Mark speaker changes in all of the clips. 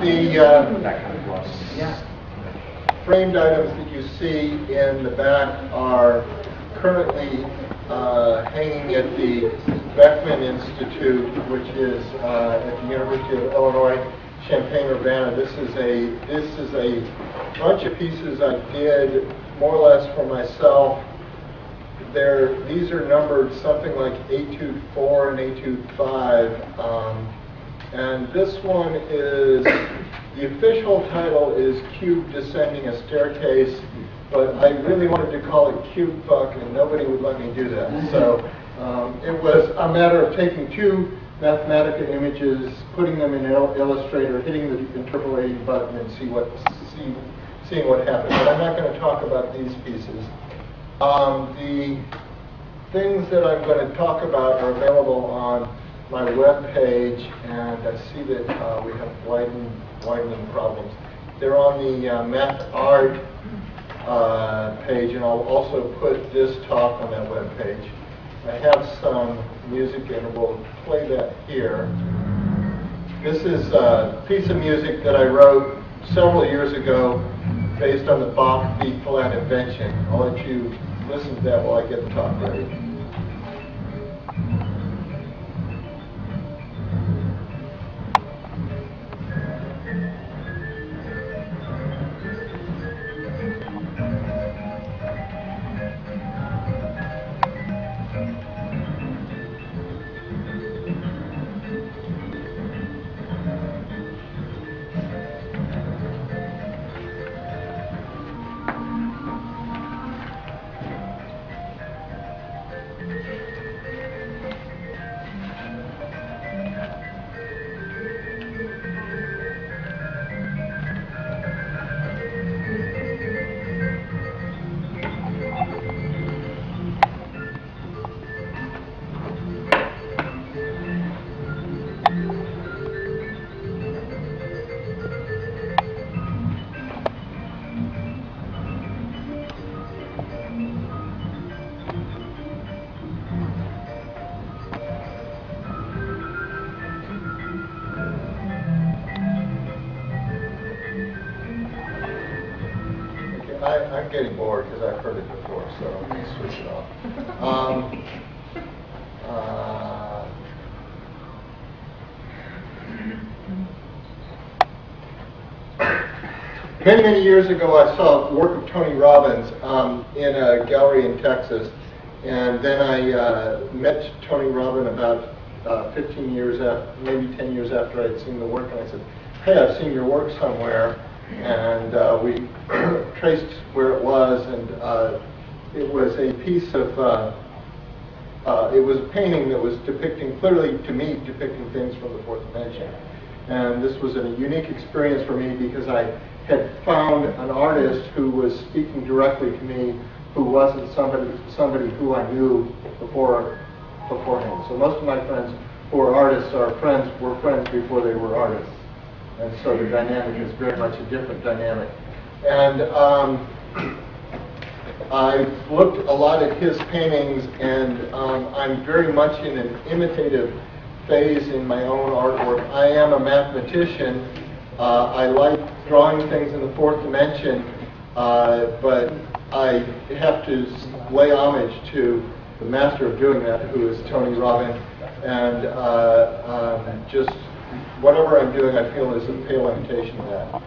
Speaker 1: That kind of gloss. Yeah.
Speaker 2: Framed items that you see in the back are currently hanging at the Beckman Institute, which is at the University of Illinois, Champaign-Urbana. This is a bunch of pieces I did more or less for myself. These are numbered something like Etude 4 and Etude 5. And this one is, the official title is Cube Descending a Staircase, but I really wanted to call it Cube Fuck, and nobody would let me do that. So it was a matter of taking two Mathematica images, putting them in Illustrator, hitting the interpolating button, and seeing what happened. But I'm not going to talk about these pieces. The things that I'm going to talk about are available on my web page, and I see that we have widening problems. They're on the Math Art page, and I'll also put this talk on that web page. I have some music, and we'll play that here. This is a piece of music that I wrote several years ago based on the Bach B-flat invention. I'll let you listen to that while I get the talk ready. I'm getting bored because I've heard it before, so I'm going to switch it off. Many years ago, I saw work of Tony Robbins in a gallery in Texas, and then I met Tony Robbins about 15 years after, maybe 10 years after I'd seen the work, and I said, "Hey, I've seen your work somewhere." And we traced where it was, and it was a piece of, it was a painting that was depicting, clearly to me, depicting things from the fourth dimension. And this was a unique experience for me because I had found an artist who was speaking directly to me, who wasn't somebody who I knew beforehand. So most of my friends who are artists were friends before they were artists. And so the dynamic is very much a different dynamic. And I've looked a lot at his paintings, and I'm very much in an imitative phase in my own artwork. I am a mathematician. I like drawing things in the fourth dimension, but I have to lay homage to the master of doing that, who is Tony Robbins, and just whatever I'm doing, I feel is a pale imitation of that.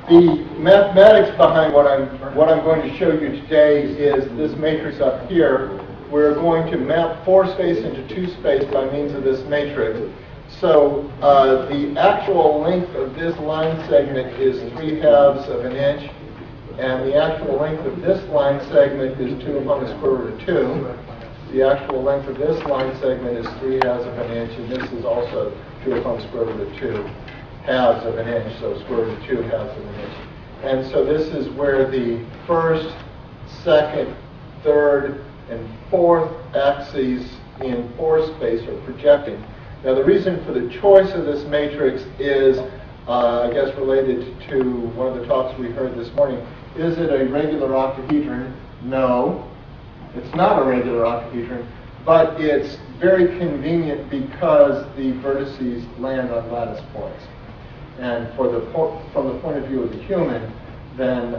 Speaker 2: The mathematics behind what I'm going to show you today is this matrix up here. We're going to map 4 space into 2 space by means of this matrix. So the actual length of this line segment is 3/2 of an inch, and the actual length of this line segment is 2 upon the square root of 2. The actual length of this line segment is 3/2 of an inch, and this is also 2 upon the square root of 2/2 of an inch, so square root of 2/2 of an inch. And so this is where the first, second, third, and fourth axes in 4 space are projecting. Now the reason for the choice of this matrix is, I guess, related to one of the talks we heard this morning. Is it a regular octahedron? No. It's not a regular octahedron, but it's very convenient because the vertices land on lattice points. And from the point of view of the human, then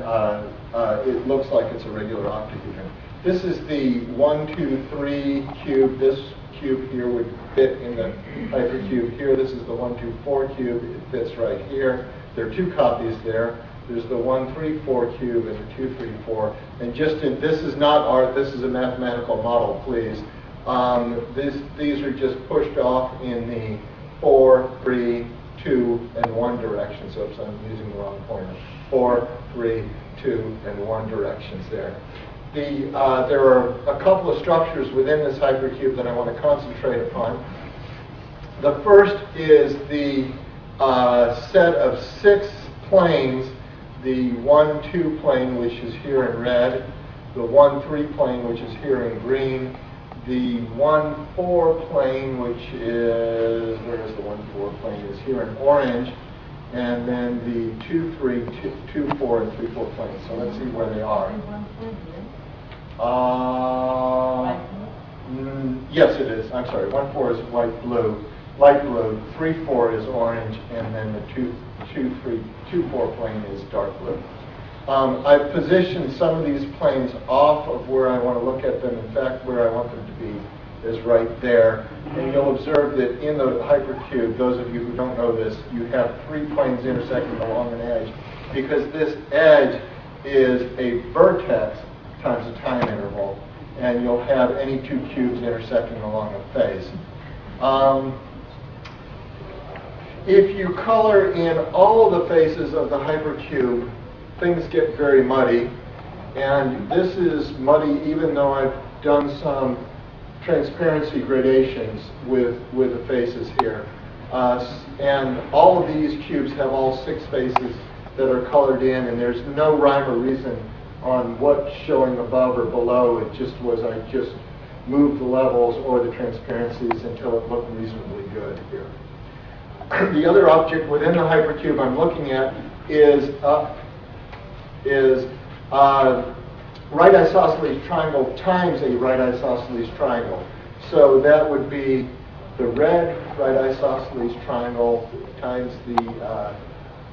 Speaker 2: it looks like it's a regular octahedron. This is the 1, 2, 3 cube. This cube here would fit in the hypercube here. This is the 1, 2, 4 cube. It fits right here. There are two copies there. There's the 1, 3, 4 cube and the 2, 3, 4. And this is not art. This is a mathematical model, please. These are just pushed off in the 4, 3, 2, and 1 direction. So if I'm using the wrong pointer, 4, 3, 2, and 1 directions there. There are a couple of structures within this hypercube that I want to concentrate upon. The first is the set of 6 planes, the 1, 2 plane, which is here in red, the 1, 3 plane, which is here in green, the 1, 4 plane, which is, where is the 1, 4 plane, is here in orange, and then the 2, 3, 2, 4, and 3, 4 planes. So let's see where they are. Yes, it is. I'm sorry. 1, 4 is white, blue, light blue. 3, 4 is orange, and then the 2, 4 plane is dark blue. I've positioned some of these planes off of where I want to look at them. In fact, where I want them to be is right there. And you'll observe that in the hypercube, those of you who don't know this, you have 3 planes intersecting along an edge, because this edge is a vertex times a time interval, and you'll have any 2 cubes intersecting along a face. If you color in all of the faces of the hypercube, things get very muddy, and this is muddy even though I've done some transparency gradations with the faces here. And all of these cubes have all 6 faces that are colored in, and there's no rhyme or reason on what's showing above or below. It just was, I just moved the levels or the transparencies until it looked reasonably good here. The other object within the hypercube I'm looking at is right isosceles triangle times a right isosceles triangle. So that would be the red right isosceles triangle times the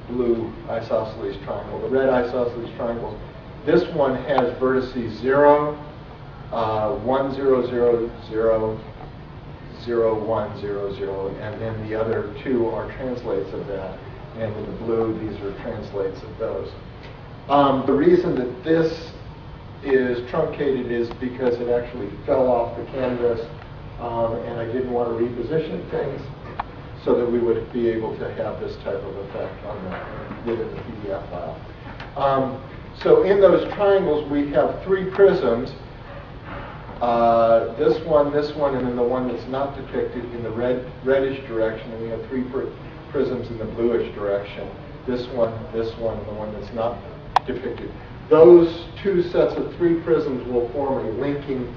Speaker 2: blue isosceles triangle. The red isosceles triangle, this one has vertices 0, 1, 0, 0, 0, 0, 1, 0, 0, and then the other 2 are translates of that. And in the blue, these are translates of those. The reason that this is truncated is because it actually fell off the canvas, and I didn't want to reposition things so that we would be able to have this type of effect on within the PDF file. So in those triangles, we have 3 prisms. This one, and then the one that's not depicted in the reddish direction, and we have 3 prisms in the bluish direction. This one, and the one that's not depicted. Those 2 sets of 3 prisms will form a linking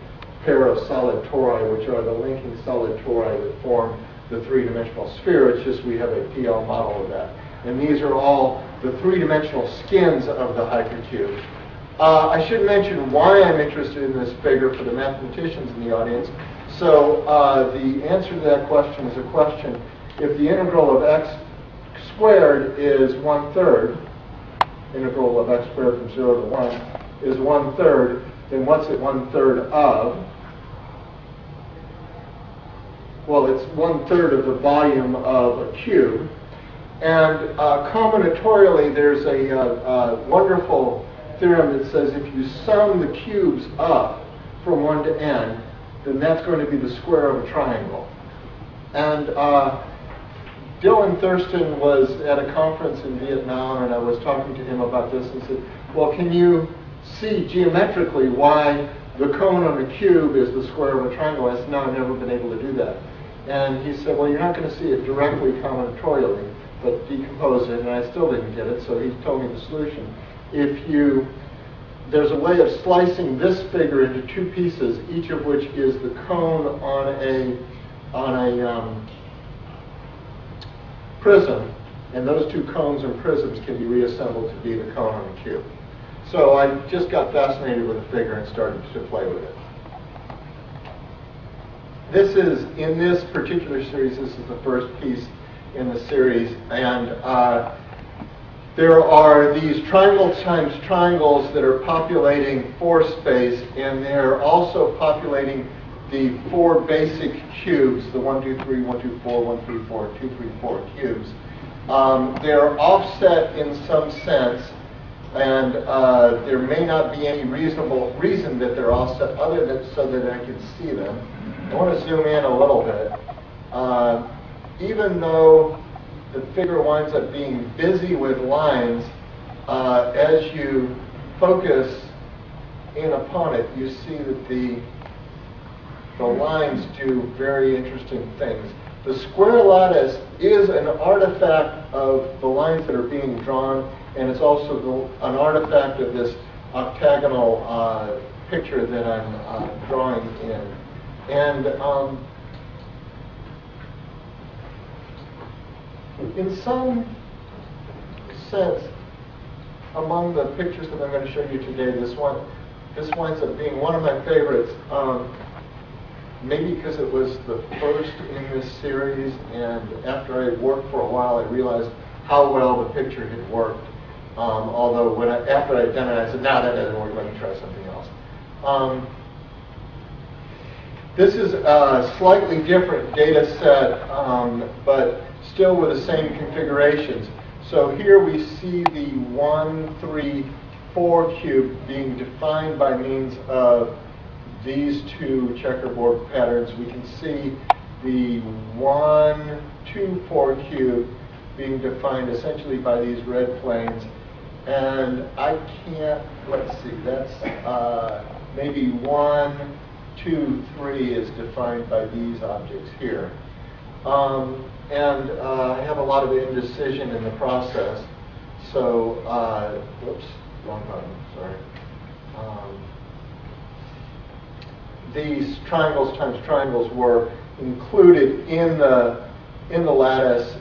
Speaker 2: pair of solid tori, which are the linking solid tori that form the 3-dimensional sphere. It's just we have a PL model of that. And these are all the 3-dimensional skins of the hypercube. I should mention why I'm interested in this figure for the mathematicians in the audience. So the answer to that question is a question. If the integral of x squared is 1/3, integral of x squared from 0 to 1 is 1/3, then what's it 1/3 of? Well, it's 1/3 of the volume of a cube. And combinatorially, there's a wonderful theorem that says if you sum the cubes up from 1 to n, then that's going to be the square of a triangle. And Dylan Thurston was at a conference in Vietnam, and I was talking to him about this and said, well, can you see geometrically why the cone on a cube is the square of a triangle? I said, no, I've never been able to do that. And he said, well, you're not going to see it directly combinatorially, but decompose it, and I still didn't get it, so he told me the solution. There's a way of slicing this figure into 2 pieces, each of which is the cone on a prism, and those 2 cones and prisms can be reassembled to be the cone on the cube. So I just got fascinated with the figure and started to play with it. This is, in this particular series, this is the first piece in the series. And there are these triangle times triangles that are populating 4 space, and they're also populating the 4 basic cubes, the 1, 2, 3, 1, 2, 4, 1, 3, 4, 2, 3, 4 cubes. They're offset in some sense, and there may not be any reasonable reason that they're offset other than so that I can see them. I want to zoom in a little bit. Even though the figure winds up being busy with lines, as you focus in upon it, you see that the lines do very interesting things. The square lattice is an artifact of the lines that are being drawn, and it's also an artifact of this octagonal picture that I'm drawing in. And in some sense, among the pictures that I'm going to show you today, this winds up being one of my favorites. Maybe because it was the first in this series, and after I worked for a while, I realized how well the picture had worked. Although after I'd done it, I said, "No, that doesn't work. Let me try something else." This is a slightly different data set, but still with the same configurations. So here we see the 1, 3, 4 cube being defined by means of these 2 checkerboard patterns. We can see the 1, 2, 4 cube being defined essentially by these red planes. And I can't, let's see, that's maybe 1, 2, 3 is defined by these objects here. I have a lot of indecision in the process. So, whoops, wrong button, sorry. These triangles times triangles were included in the lattice,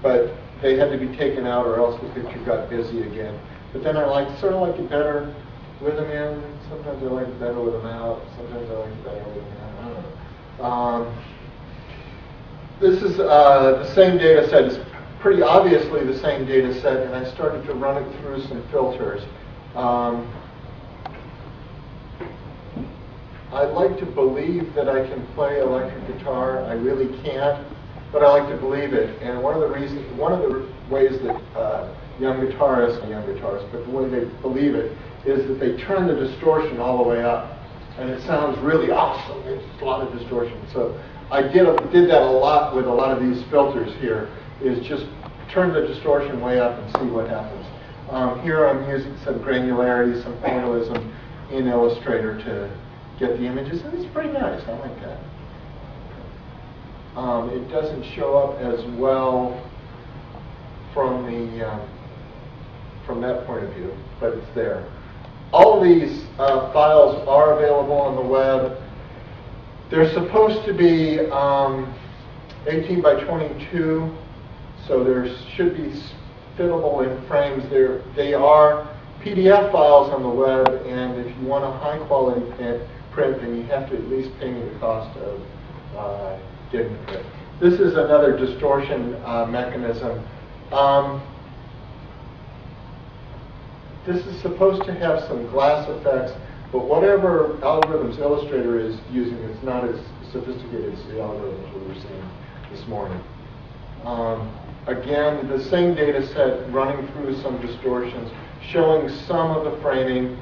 Speaker 2: but they had to be taken out, or else the picture got busy again. But then I sort of like it better with them in. Sometimes I like it better with them out. Sometimes I like it better with them in. I don't know. This is the same data set. It's pretty obviously the same data set, and I started to run it through some filters. I'd like to believe that I can play electric guitar. I really can't, but I like to believe it. And one of the ways that young guitarists, but the way they believe it is that they turn the distortion all the way up, and it sounds really awesome. It's a lot of distortion. So I did that a lot with a lot of these filters here. Is just turn the distortion way up and see what happens. Here I'm using some granularity, some formalism in Illustrator to get the images, and it's pretty nice. I like that. It doesn't show up as well from that point of view, but it's there. All of these files are available on the web. They're supposed to be 18 by 22, so there should be fittable in frames. They are PDF files on the web, and if you want a high quality print, then you have to at least pay me the cost of getting the print. This is another distortion mechanism. This is supposed to have some glass effects, but whatever algorithms Illustrator is using is not as sophisticated as the algorithms we were seeing this morning. Again, the same data set running through some distortions, showing some of the framing.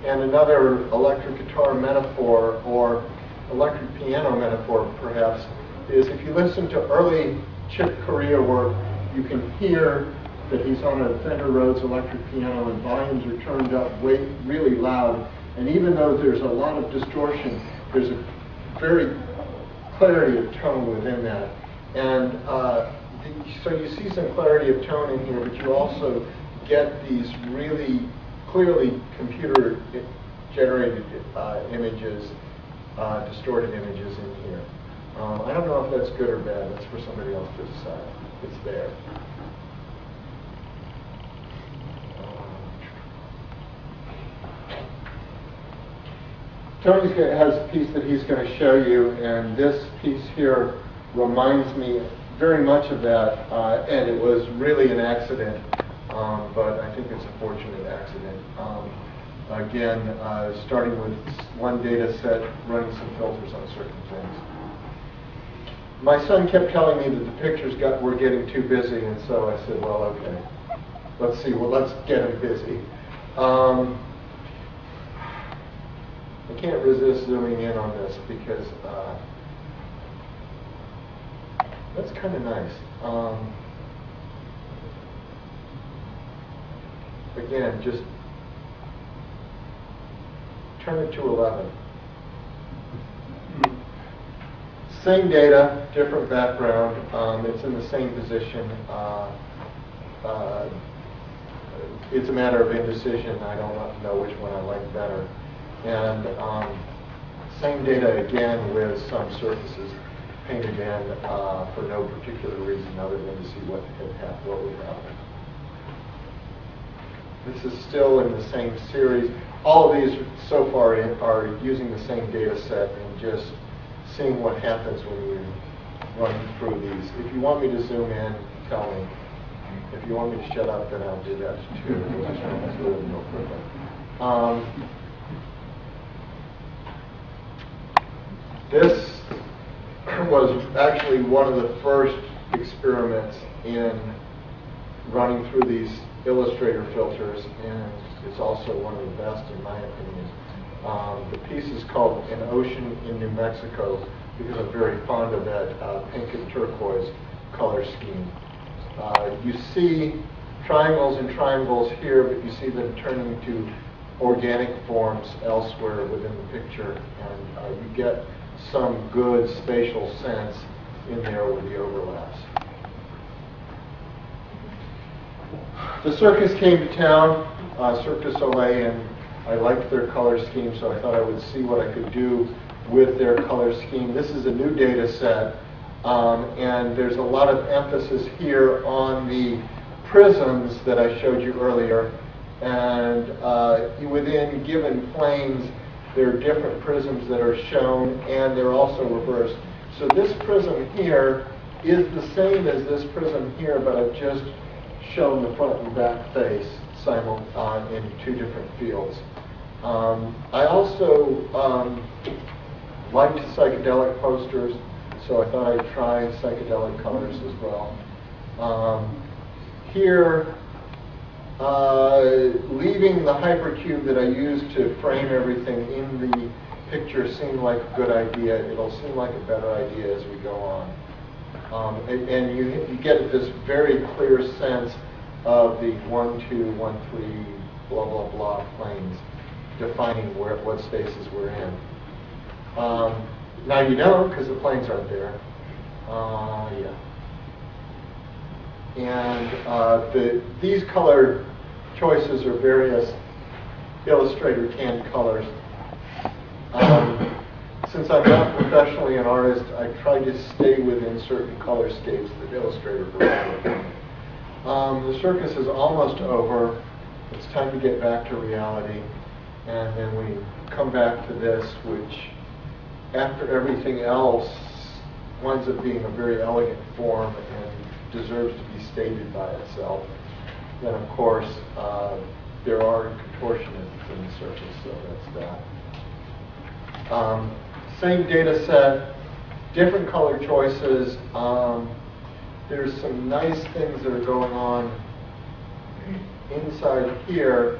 Speaker 2: And another electric guitar metaphor, or electric piano metaphor perhaps, is if you listen to early Chick Corea work, you can hear that he's on a Fender Rhodes electric piano and volumes are turned up really loud. And even though there's a lot of distortion, there's a very clarity of tone within that. And so you see some clarity of tone in here, but you also get these really clearly computer-generated images, distorted images in here. I don't know if that's good or bad. That's for somebody else to decide. It's there. Has a piece that he's going to show you, and this piece here reminds me very much of that, and it was really an accident, but I think it's a fortunate accident. Again, starting with one data set, running some filters on certain things. My son kept telling me that the pictures were getting too busy, and so I said, well, okay, let's see, well, let's get them busy. I can't resist zooming in on this because that's kind of nice. Again, just turn it to 11. Same data, different background. It's in the same position. It's a matter of indecision. I don't know which one I like better. And same data again with some surfaces painted in for no particular reason other than to see what would happen. This is still in the same series. All of these so far are using the same data set and just seeing what happens when you run through these. If you want me to zoom in, tell me. If you want me to shut up, then I'll do that too. We'll just run through them real quickly. This was actually one of the first experiments in running through these Illustrator filters, and it's also one of the best in my opinion. The piece is called An Ocean in New Mexico because I'm very fond of that pink and turquoise color scheme. You see triangles and triangles here, but you see them turning to organic forms elsewhere within the picture, and you get some good spatial sense in there with the overlaps. The circus came to town, Cirque du Soleil, and I liked their color scheme, so I thought I would see what I could do with their color scheme. This is a new data set, and there's a lot of emphasis here on the prisms that I showed you earlier, and within given planes, there are different prisms that are shown, and they're also reversed. So this prism here is the same as this prism here, but I've just shown the front and back face in two different fields. I also liked psychedelic posters, so I thought I'd try psychedelic colors as well. Here, leaving the hypercube that I used to frame everything in the picture seemed like a good idea. It'll seem like a better idea as we go on. And you get this very clear sense of the 1, 2, 1, 3, blah, blah, blah planes defining what spaces we're in. Now you know, because the planes aren't there. Yeah. And these color choices are various Illustrator canned colors. Since I'm not professionally an artist, I try to stay within certain color scapes that Illustrator provides. The circus is almost over. It's time to get back to reality. And then we come back to this, which, after everything else, winds up being a very elegant form and deserves to be stated by itself. Then, of course, there are contortionists in the circus, so that's that. Same data set, different color choices. There's some nice things that are going on inside here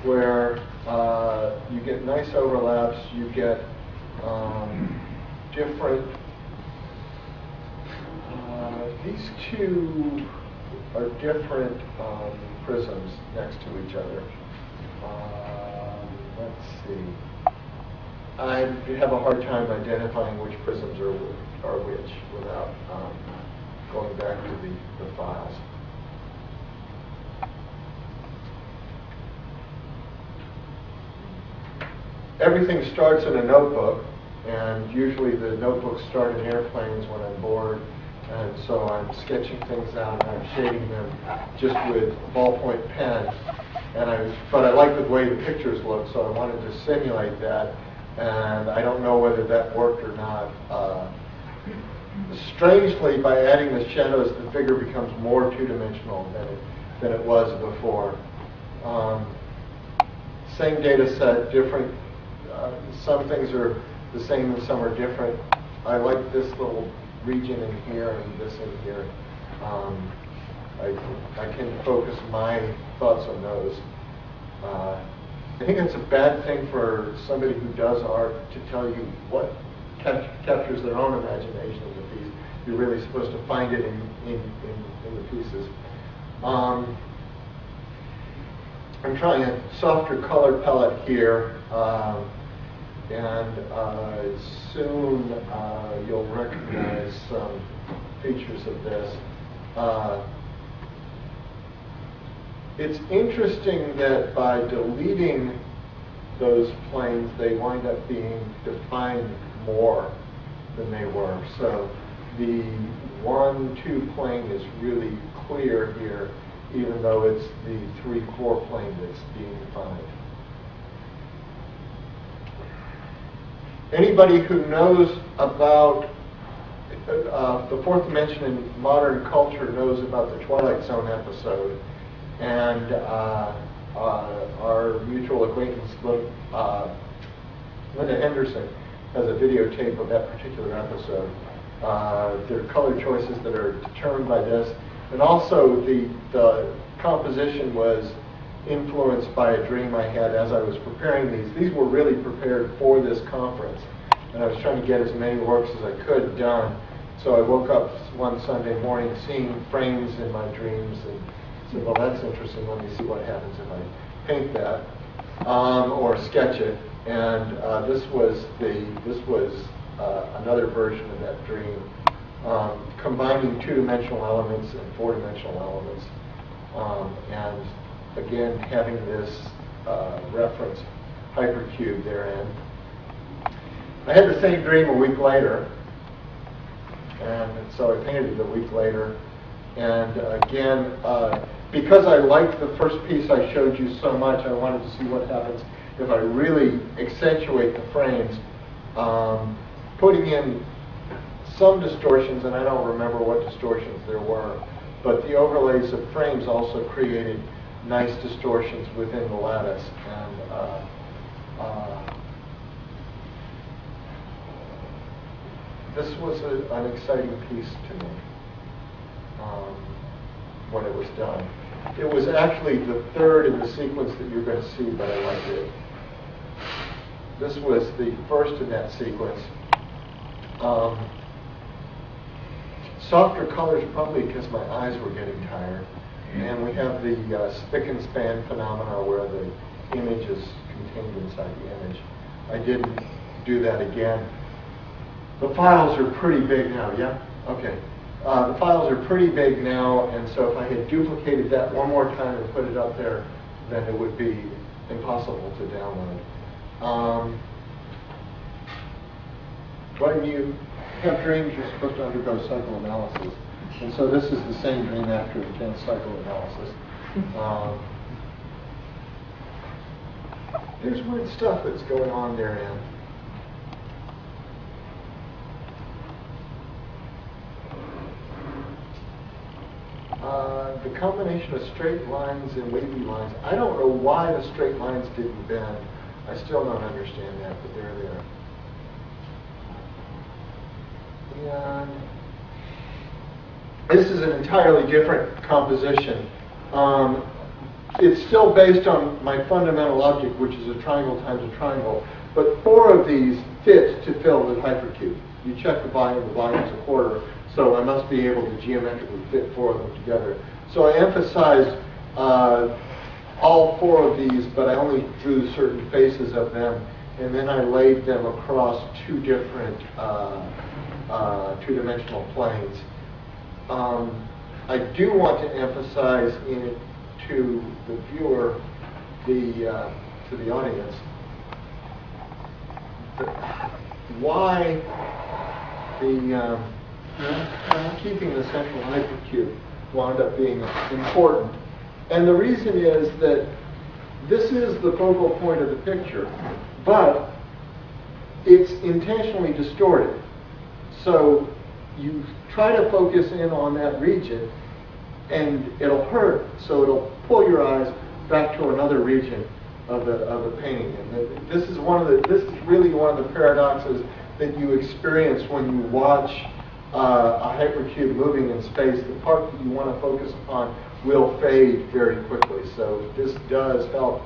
Speaker 2: where you get nice overlaps, you get different, these two are different prisms next to each other. Let's see. I have a hard time identifying which prisms are which without going back to the files. Everything starts in a notebook, and usually the notebooks start in airplanes when I'm bored, and so I'm sketching things out and I'm shading them just with ballpoint pen. But I like the way the pictures look, so I wanted to simulate that. And I don't know whether that worked or not. Strangely, by adding the shadows, the figure becomes more two-dimensional than it was before. Same data set, different. Some things are the same and some are different. I like this little region in here and this in here. I can focus my thoughts on those. I think it's a bad thing for somebody who does art to tell you what captures their own imagination in the piece. You're really supposed to find it in the pieces. I'm trying a softer color palette here, and soon you'll recognize some features of this. It's interesting that by deleting those planes, they wind up being defined more than they were. So the 1-2 plane is really clear here, even though it's the 3-4 plane that's being defined. Anybody who knows about the fourth dimension in modern culture knows about the Twilight Zone episode. And our mutual acquaintance, Linda Henderson, has a videotape of that particular episode. There are color choices that are determined by this. And also the composition was influenced by a dream I had as I was preparing these. These were really prepared for this conference. And I was trying to get as many works as I could done. So I woke up one Sunday morning seeing frames in my dreams and said, well, that's interesting. Let me see what happens if I paint that or sketch it. And this was another version of that dream, combining two-dimensional elements and four-dimensional elements, and again having this reference hypercube therein. I had the same dream a week later, and so I painted it a week later. And again, because I liked the first piece I showed you so much, I wanted to see what happens if I really accentuate the frames, putting in some distortions, and I don't remember what distortions there were, but the overlays of frames also created nice distortions within the lattice. And this was an exciting piece to me when it was done. It was actually the third in the sequence that you're going to see, but I liked it. This was the first in that sequence. Softer colors, probably because my eyes were getting tired. And we have the spick and span phenomena where the image is contained inside the image. I didn't do that again. The files are pretty big now, yeah? Okay. The files are pretty big now, and so if I had duplicated that one more time and put it up there, then it would be impossible to download. When you have dreams, you're supposed to undergo psychoanalysis. And so this is the same dream after the 10th psychoanalysis. There's weird stuff that's going on therein. The combination of straight lines and wavy lines. I don't know why the straight lines didn't bend. I still don't understand that, but they're there. And this is an entirely different composition. It's still based on my fundamental object, which is a triangle times a triangle, but 4 of these fit to fill the hypercube. You check the volume's a quarter, so I must be able to geometrically fit 4 of them together. So I emphasized all 4 of these, but I only drew certain faces of them, and then I laid them across 2 different two-dimensional planes. I do want to emphasize to the viewer, to the audience, why keeping the central hypercube wound up being important. And the reason is that this is the focal point of the picture, but it's intentionally distorted. So you try to focus in on that region, and it'll hurt, so it'll pull your eyes back to another region of the painting. And this is really one of the paradoxes that you experience when you watch a hypercube moving in space. The part that you want to focus upon will fade very quickly. So this does help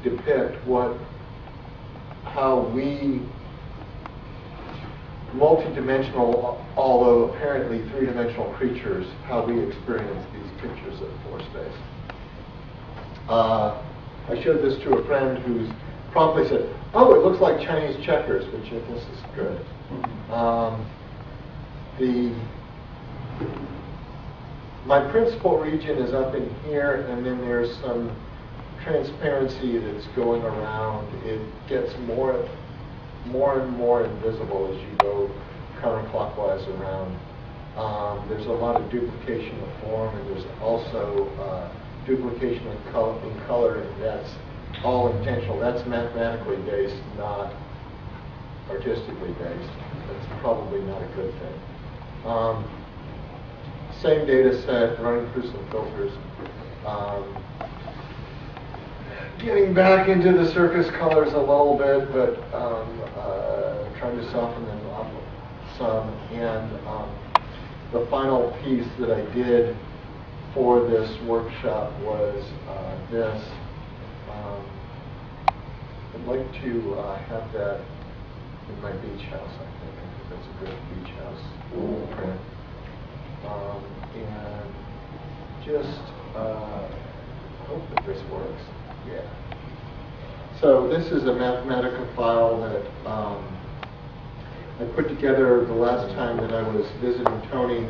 Speaker 2: depict how we, multidimensional, although apparently three-dimensional creatures, how we experience these pictures of floor space. I showed this to a friend who's promptly said, "Oh, it looks like Chinese checkers," which I guess is good. My principal region is up in here, and then there's some transparency that's going around. It gets more and more invisible as you go counterclockwise around. There's a lot of duplication of form, and there's also duplication in color, and that's all intentional. That's mathematically based, not artistically based. That's probably not a good thing. Same data set, running through some filters. Getting back into the surface colors a little bit, but trying to soften them up some. And the final piece that I did for this workshop was this. I'd like to have that in my beach house, I think. I think that's a good beach house print. And just hope that this works. Yeah. So this is a Mathematica file that I put together the last time that I was visiting Tony,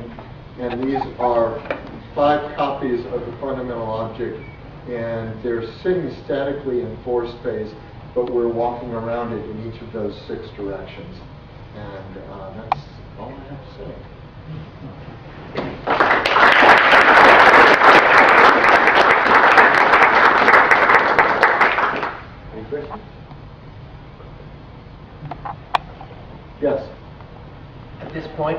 Speaker 2: and these are 5 copies of the fundamental object, and they're sitting statically in 4 space, but we're walking around it in each of those 6 directions. And that's all I have to say. Any questions? Yes.
Speaker 1: At this point,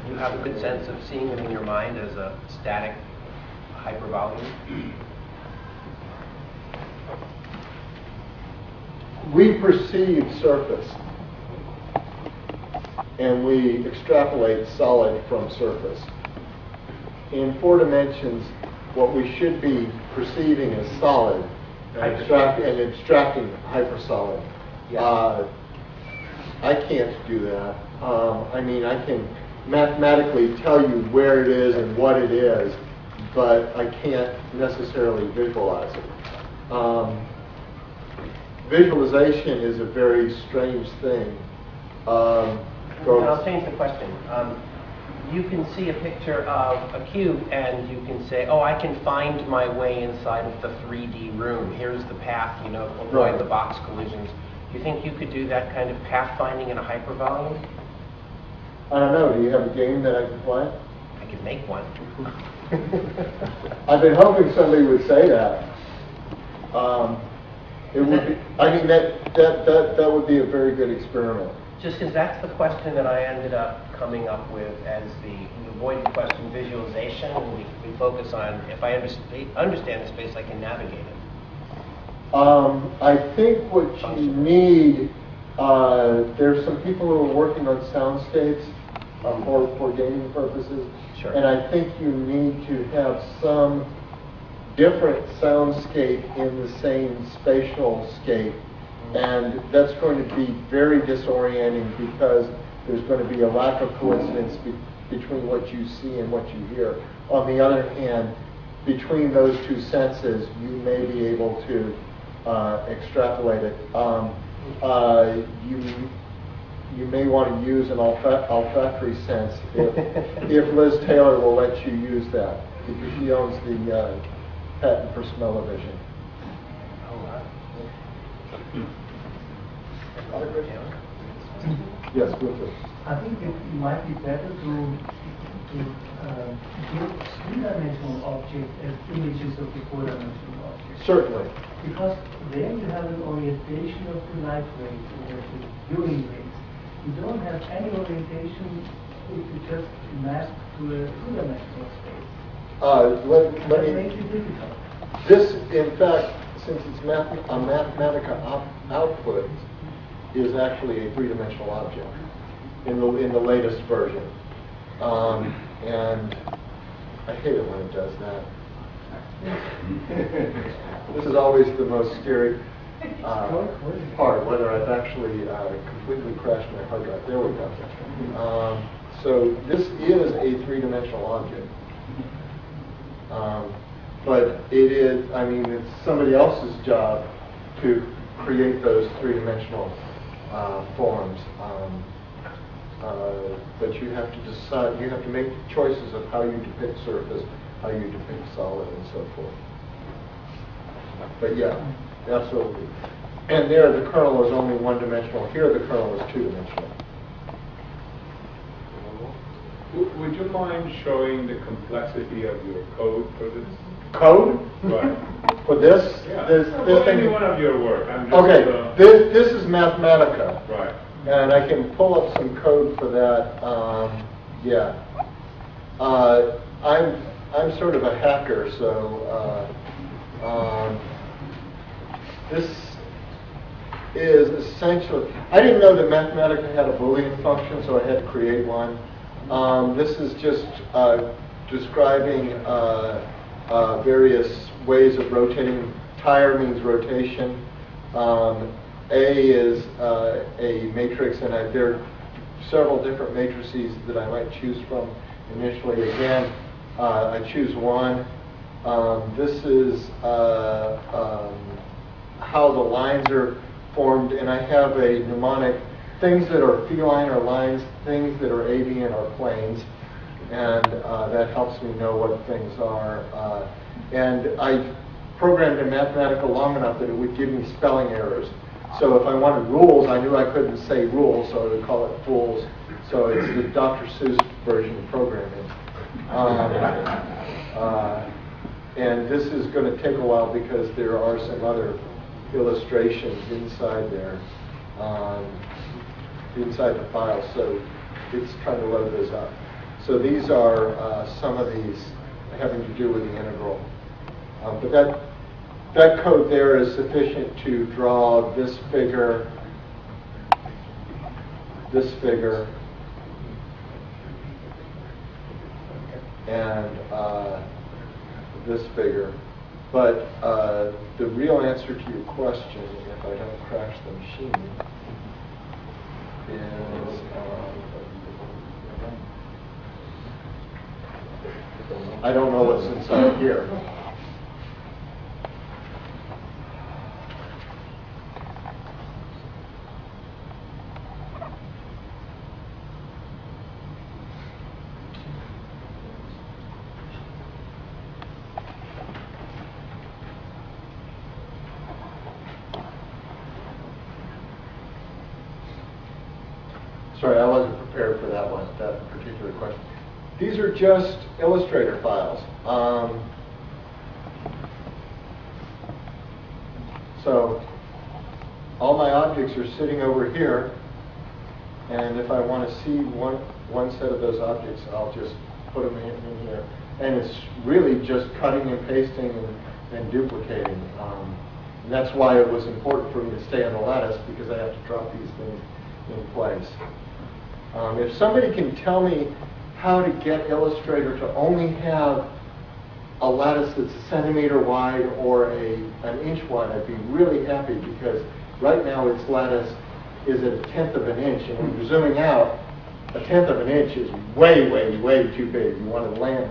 Speaker 1: you have a good sense of seeing them in your mind as a static hypervolume?
Speaker 2: We perceive surface, and we extrapolate solid from surface. In 4 dimensions, what we should be perceiving as solid and extracting hypersolid.
Speaker 1: Yes.
Speaker 2: I can't do that. I mean, I can mathematically tell you where it is and what it is, but I can't necessarily visualize it. Visualization is a very strange thing.
Speaker 1: I'll change the question. You can see a picture of a cube and you can say, oh, I can find my way inside of the 3D room. Here's the path, avoid the box collisions. Do you think you could do that kind of pathfinding in a hypervolume?
Speaker 2: I don't know. Do you have a game that I can play?
Speaker 1: I could make one.
Speaker 2: I've been hoping somebody would say that. It would be, I mean, that would be a very good experiment.
Speaker 1: Just because that's the question that I ended up coming up with as the avoided question, visualization. And we focus on, if I understand the space, I can navigate it.
Speaker 2: I think what you need, there's some people who are working on soundscapes for gaming purposes.
Speaker 1: Sure.
Speaker 2: And I think you need to have some different soundscape in the same spatial scape. And that's going to be very disorienting because there's going to be a lack of coincidence between what you see and what you hear. On the other hand, between those 2 senses, you may be able to extrapolate it. You may want to use an olfactory sense if Liz Taylor will let you use that, because she owns the patent for smell-o-vision. Yes, Wilfred.
Speaker 3: I think it might be better to give three-dimensional object as images of the four-dimensional object?
Speaker 2: Certainly.
Speaker 3: Because then you have an orientation of the light rays or the viewing rays. You don't have any orientation if you just map to a two-dimensional space.
Speaker 2: Let
Speaker 3: That
Speaker 2: me,
Speaker 3: makes it difficult.
Speaker 2: this, in fact, since it's a Mathematica output, is actually a three-dimensional object in the latest version. And I hate it when it does that. This is always the most scary part, whether I've actually completely crashed my hard drive. There we go. So this is a three-dimensional object. But it is, I mean, it's somebody else's job to create those three-dimensional forms. But you have to decide, you have to make choices of how you depict surface, how you depict solid, and so forth. But yeah, absolutely. And there, the kernel is only one-dimensional. Here, the kernel is two-dimensional.
Speaker 4: Would you mind showing the complexity of your code for this?
Speaker 2: Code?
Speaker 4: Right.
Speaker 2: For this?
Speaker 4: Yeah.
Speaker 2: This
Speaker 4: For
Speaker 2: thing?
Speaker 4: any one of your work. I'm just,
Speaker 2: Okay, this is Mathematica.
Speaker 4: Right.
Speaker 2: And I can pull up some code for that. Yeah. I'm sort of a hacker, so this is essentially. I didn't know that Mathematica had a Boolean function, so I had to create one. This is just describing various ways of rotating. Tire means rotation. A is a matrix, and there are several different matrices that I might choose from initially. Again, I choose one. This is how the lines are formed, and I have a mnemonic. Things that are feline are lines, things that are avian are planes, and that helps me know what things are. And I programmed in Mathematica long enough that it would give me spelling errors. So if I wanted rules, I knew I couldn't say rules, so I would call it fools. So it's the Dr. Seuss version of programming. And this is going to take a while because there are some other illustrations inside there, inside the file. So it's trying to load those up. So these are some of these having to do with the integral. But that code there is sufficient to draw this figure, and this figure. But the real answer to your question, if I don't crash the machine, is I don't know what's inside here. Sorry, I wasn't prepared for that one, that particular question. These are just Illustrator files. So all my objects are sitting over here, and if I want to see one set of those objects, I'll just put them in here. And it's really just cutting and pasting and duplicating. And that's why it was important for me to stay on the lattice, because I have to drop these things in place. If somebody can tell me how to get Illustrator to only have a lattice that's a centimeter wide or an inch wide, I'd be really happy, because right now its lattice is at 1/10 of an inch, and when you're zooming out, 1/10 of an inch is way, way, way too big. You want to land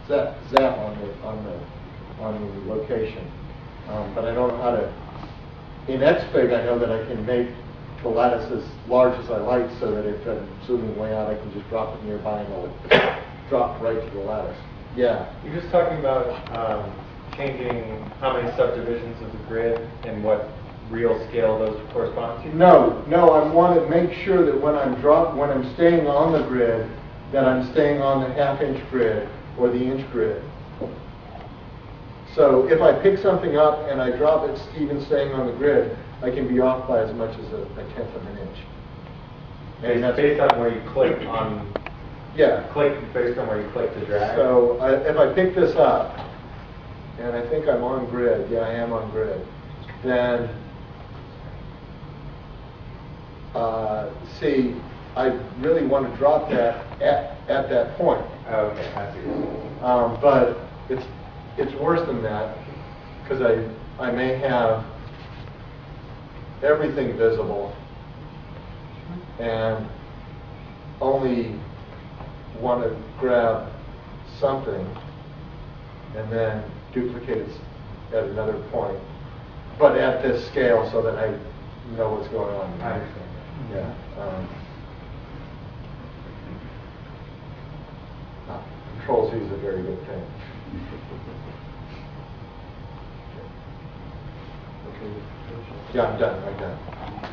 Speaker 2: zap on the location. But I don't know how to. In Xfig, I know that I can make the lattice as large as I like, so that if I'm zooming way out, I can just drop it nearby and it'll drop right to the lattice. Yeah.
Speaker 5: You're just talking about changing how many subdivisions of the grid and what real scale those correspond to?
Speaker 2: No, I want to make sure that when I'm staying on the grid, that I'm staying on the 1/2 inch grid, or the inch grid. So if I pick something up and I drop it even staying on the grid, I can be off by as much as a tenth of an inch. And that's
Speaker 5: Based on where you click on,
Speaker 2: yeah.
Speaker 5: based on where you click to drag.
Speaker 2: So if I pick this up, and I think I'm on grid, yeah, I am on grid, then see, I really want to drop that at that point.
Speaker 5: Okay, I see.
Speaker 2: But it's worse than that, because I may have everything visible and only want to grab something and then duplicate it at another point, but at this scale so that I know what's going on.
Speaker 5: I understand.
Speaker 2: Yeah. Control Z is a very good thing. Okay. Yeah, I'm done. I'm done.